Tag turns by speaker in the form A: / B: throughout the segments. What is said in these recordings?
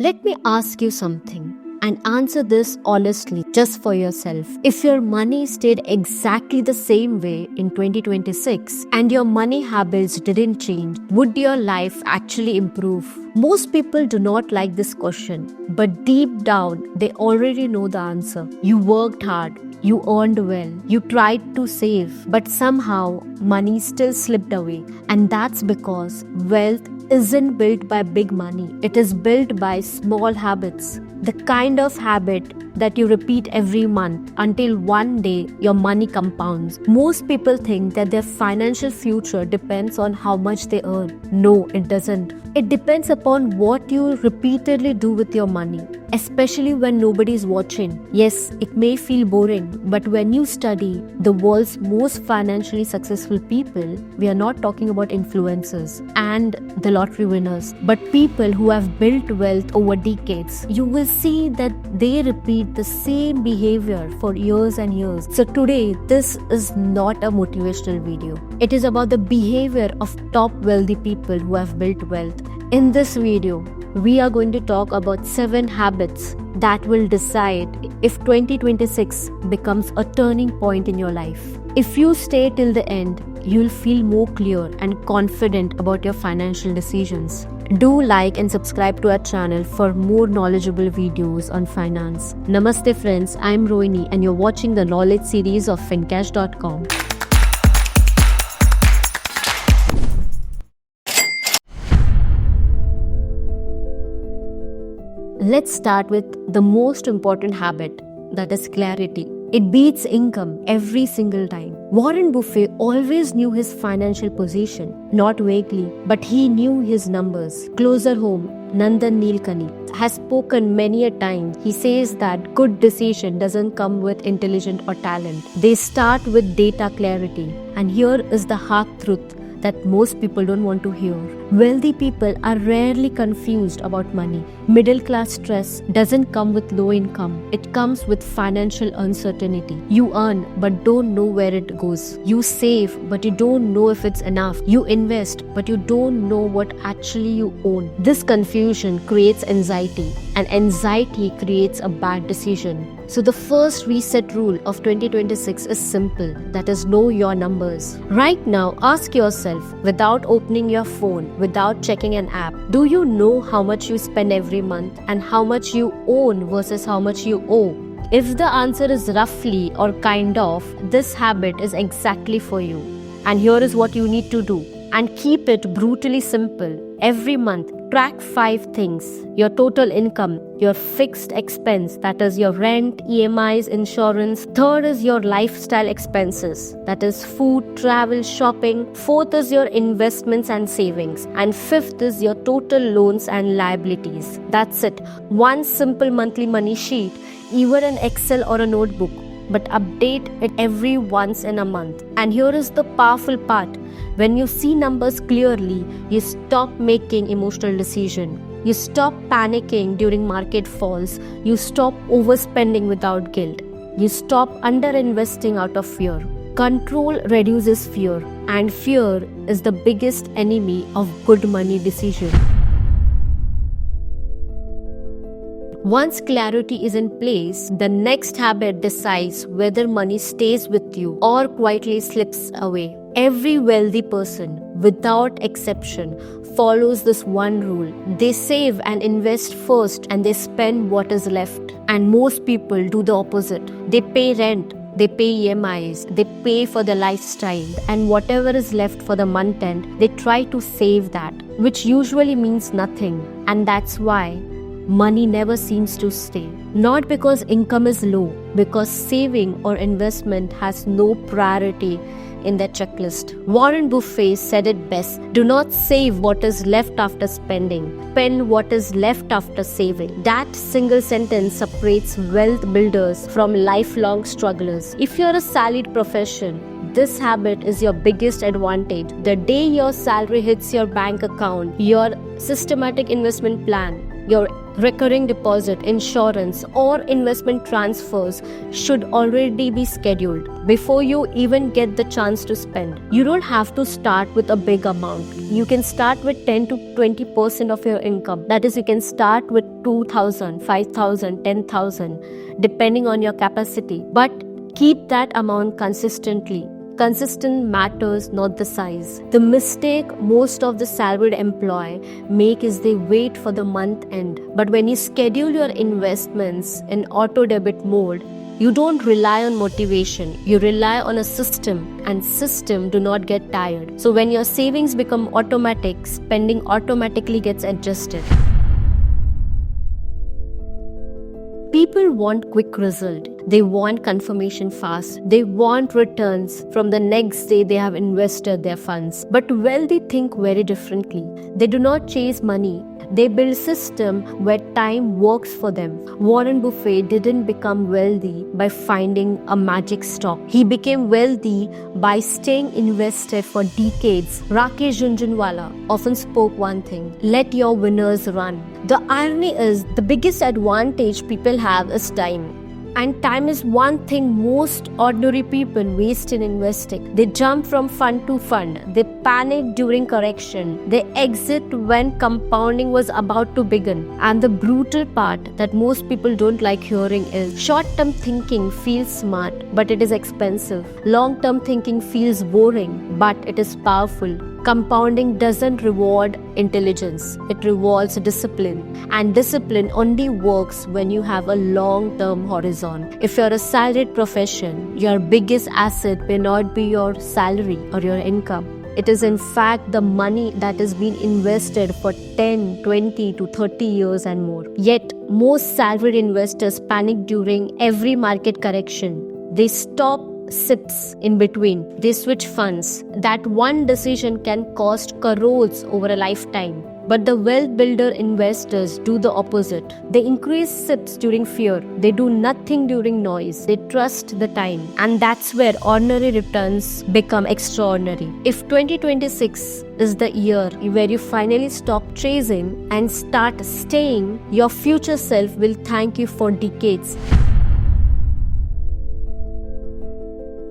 A: Let me ask you something and answer this honestly just for yourself. If your money stayed exactly the same way in 2026 and your money habits didn't change, would your life actually improve? Most people do not like this question, but deep down, they already know the answer. You worked hard, you earned well, you tried to save, but somehow money still slipped away. And that's because wealth isn't built by big money, it is built by small habits. The kind of habit that you repeat every month until one day your money compounds. Most people think that their financial future depends on how much they earn. No, it doesn't. It depends upon what you repeatedly do with your money, especially when nobody is watching. Yes, it may feel boring, but when you study the world's most financially successful people, we are not talking about influencers and the lottery winners, but people who have built wealth over decades. You will see that they repeat the same behavior for years and years. So today, this is not a motivational video. It is about the behavior of top wealthy people who have built wealth. In this video, we are going to talk about 7 habits that will decide if 2026 becomes a turning point in your life. If you stay till the end, you'll feel more clear and confident about your financial decisions. Do like and subscribe to our channel for more knowledgeable videos on finance. Namaste friends, I'm Rohini and you're watching the knowledge series of fincash.com. Let's start with the most important habit, that is clarity. It beats income every single time. Warren Buffett always knew his financial position, not vaguely, but he knew his numbers. Closer home, Nandan Nilekani has spoken many a time. He says that good decision doesn't come with intelligence or talent. They start with data clarity. And here is the hard truth that most people don't want to hear. Wealthy people are rarely confused about money. Middle class stress doesn't come with low income. It comes with financial uncertainty. You earn but don't know where it goes. You save but you don't know if it's enough. You invest but you don't know what actually you own. This confusion creates anxiety, and anxiety creates a bad decision. So the first reset rule of 2026 is simple, that is, know your numbers. Right now, ask yourself, without opening your phone, without checking an app, do you know how much you spend every month and how much you own versus how much you owe? If the answer is roughly or kind of, this habit is exactly for you. And here is what you need to do. And keep it brutally simple. Every month, track 5 things: your total income, your fixed expense, that is your rent, EMIs, insurance. Third is your lifestyle expenses, that is food, travel, shopping. Fourth is your investments and savings. And fifth is your total loans and liabilities. That's it. One simple monthly money sheet, either an Excel or a notebook, but update it every once in a month. And here is the powerful part. When you see numbers clearly, you stop making emotional decisions. You stop panicking during market falls. You stop overspending without guilt. You stop underinvesting out of fear. Control reduces fear, and fear is the biggest enemy of good money decisions. Once clarity is in place, the next habit decides whether money stays with you or quietly slips away. Every wealthy person, without exception, follows this one rule. They save and invest first and they spend what is left. And most people do the opposite. They pay rent, they pay EMIs, they pay for their lifestyle, and whatever is left for the month end, they try to save that, which usually means nothing. And that's why money never seems to stay. Not because income is low, because saving or investment has no priority in their checklist. Warren Buffett said it best: do not save what is left after spending, spend what is left after saving. That single sentence separates wealth builders from lifelong strugglers. If you're a salaried profession, this habit is your biggest advantage. The day your salary hits your bank account, your systematic investment plan, your recurring deposit, insurance, or investment transfers should already be scheduled before you even get the chance to spend. You don't have to start with a big amount. You can start with 10 to 20% of your income. That is, you can start with 2,000, 5,000, 10,000, depending on your capacity. But keep that amount consistently. Consistent matters, not the size. The mistake most of the salaried employee make is they wait for the month end. But when you schedule your investments in auto debit mode, you don't rely on motivation. You rely on a system, and system do not get tired. So when your savings become automatic, spending automatically gets adjusted. People want quick result. They want confirmation fast. They want returns from the next day they have invested their funds. But wealthy think very differently. They do not chase money. They build system where time works for them. Warren Buffett didn't become wealthy by finding a magic stock. He became wealthy by staying invested for decades. Rakesh Jhunjhunwala often spoke one thing: let your winners run. The irony is, the biggest advantage people have is time. And time is one thing most ordinary people waste in investing. They jump from fund to fund. They panic during correction. They exit when compounding was about to begin. And the brutal part that most people don't like hearing is, short-term thinking feels smart, but it is expensive. Long-term thinking feels boring, but it is powerful. Compounding doesn't reward intelligence, it rewards discipline. And discipline only works when you have a long-term horizon. If you're a salaried profession, your biggest asset may not be your salary or your income. It is in fact the money that has been invested for 10, 20 to 30 years and more. Yet, most salaried investors panic during every market correction. They stop SIPs in between. They switch funds. That one decision can cost crores over a lifetime. But the wealth builder investors do the opposite. They increase SIPs during fear. They do nothing during noise. They trust the time. And that's where ordinary returns become extraordinary. If 2026 is the year where you finally stop chasing and start staying, your future self will thank you for decades.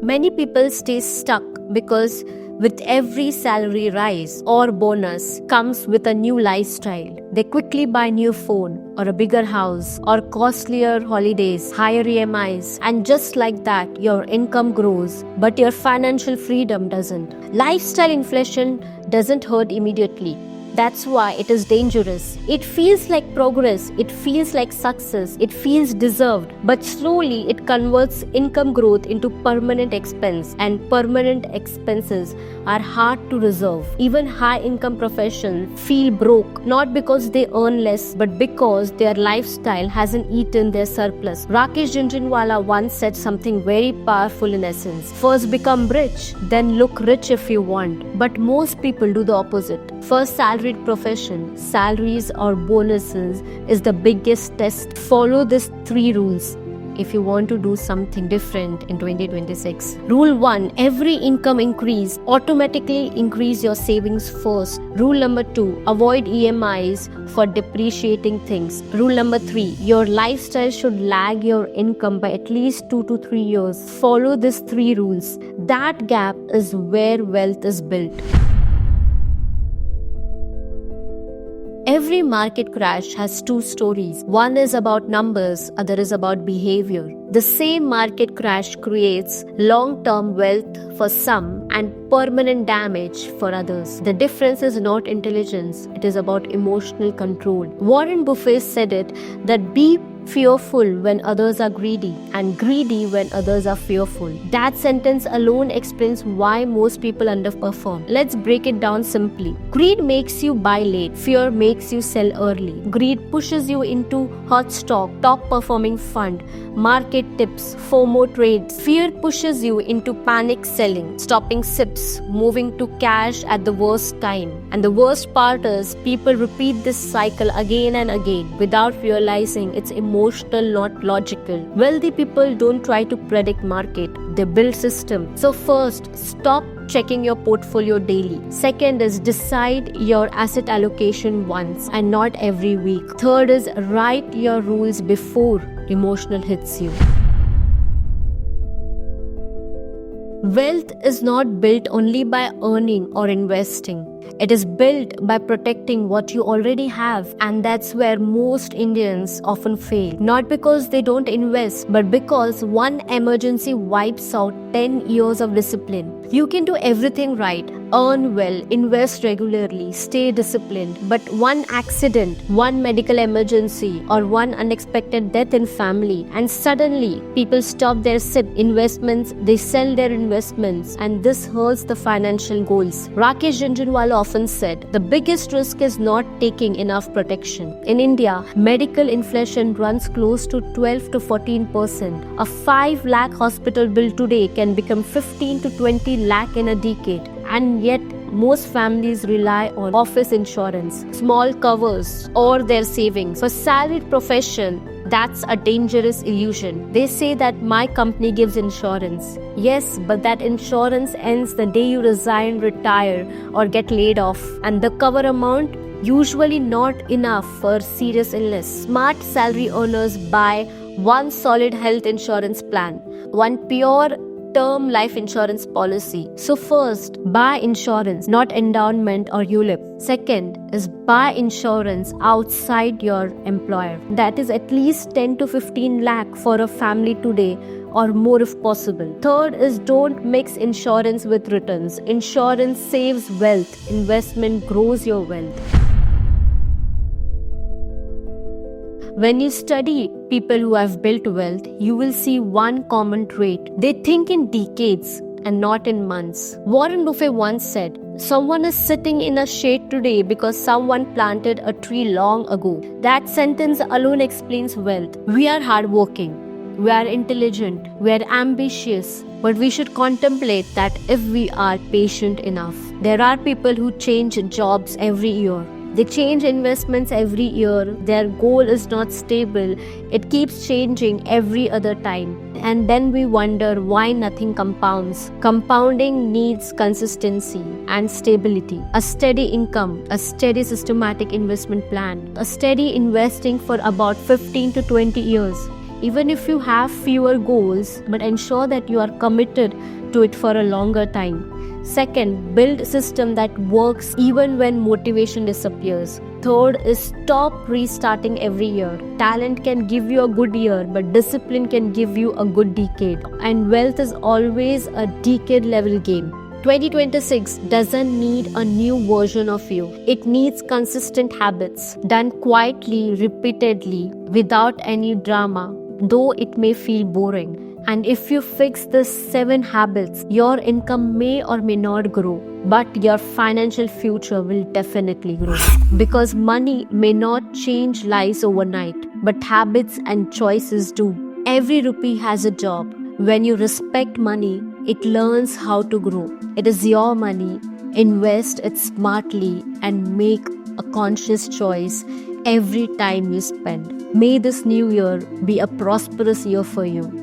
A: Many people stay stuck because with every salary rise or bonus comes with a new lifestyle. They quickly buy a new phone or a bigger house or costlier holidays, higher EMIs, and just like that, your income grows, but your financial freedom doesn't. Lifestyle inflation doesn't hurt immediately. That's why it is dangerous. It feels like progress, it feels like success, it feels deserved. But slowly it converts income growth into permanent expense, and permanent expenses are hard to reserve. Even high income professions feel broke, not because they earn less, but because their lifestyle hasn't eaten their surplus. Rakesh Jhunjhunwala once said something very powerful in essence. First become rich, then look rich if you want. But most people do the opposite. First salaried profession, salaries or bonuses is the biggest test. Follow these 3 rules if you want to do something different in 2026. Rule 1, every income increase automatically increase your savings first. Rule number 2, avoid EMIs for depreciating things. Rule number 3, your lifestyle should lag your income by at least 2 to 3 years. Follow these 3 rules. That gap is where wealth is built. Every market crash has 2 stories. One is about numbers, other is about behavior. The same market crash creates long-term wealth for some and permanent damage for others. The difference is not intelligence, it is about emotional control. Warren Buffett said it that be fearful when others are greedy and greedy when others are fearful. That sentence alone explains why most people underperform. Let's break it down simply. Greed makes you buy late. Fear makes you sell early. Greed pushes you into hot stock, top performing fund, market tips, FOMO trades. Fear pushes you into panic selling, stopping SIPs, moving to cash at the worst time. And the worst part is people repeat this cycle again and again without realizing it's emotional, not logical. Wealthy people don't try to predict market, they build system. So first, stop start checking your portfolio daily. Second is decide your asset allocation once and not every week. Third is write your rules before emotional hits you. Wealth is not built only by earning or investing. It is built by protecting what you already have, and that's where most Indians often fail. Not because they don't invest, but because one emergency wipes out 10 years of discipline. You can do everything right, earn well, invest regularly, stay disciplined, but one accident, one medical emergency, or one unexpected death in family, and suddenly people stop their investments, they sell their investments, and this hurts the financial goals. Rakesh Jhunjhunwala often said, the biggest risk is not taking enough protection. In India, medical inflation runs close to 12 to 14%. A 5 lakh hospital bill today can become 15 to 20 lakh in a decade. And yet, most families rely on office insurance, small covers, or their savings. For salaried profession, that's a dangerous illusion. They say that my company gives insurance. Yes, but that insurance ends the day you resign, retire, or get laid off. And the cover amount, usually not enough for serious illness. Smart salary earners buy one solid health insurance plan, one pure term life insurance policy. So first, buy insurance, not endowment or ULIP. Second is buy insurance outside your employer. That is at least 10 to 15 lakh for a family today, or more if possible. Third is don't mix insurance with returns. Insurance saves wealth. Investment grows your wealth. When you study people who have built wealth, you will see one common trait. They think in decades and not in months. Warren Buffett once said, someone is sitting in a shade today because someone planted a tree long ago. That sentence alone explains wealth. We are hardworking, we are intelligent, we are ambitious, but we should contemplate that if we are patient enough. There are people who change jobs every year. They change investments every year. Their goal is not stable. It keeps changing every other time. And then we wonder why nothing compounds. Compounding needs consistency and stability. A steady income, a steady systematic investment plan, a steady investing for about 15 to 20 years. Even if you have fewer goals, but ensure that you are committed to it for a longer time. Second, build a system that works even when motivation disappears. Third is stop restarting every year. Talent can give you a good year, but discipline can give you a good decade. And wealth is always a decade level game. 2026 doesn't need a new version of you. It needs consistent habits, done quietly, repeatedly, without any drama, though it may feel boring. And if you fix these 7 habits, your income may or may not grow, but your financial future will definitely grow. Because money may not change lives overnight, but habits and choices do. Every rupee has a job. When you respect money, it learns how to grow. It is your money. Invest it smartly and make a conscious choice every time you spend. May this new year be a prosperous year for you.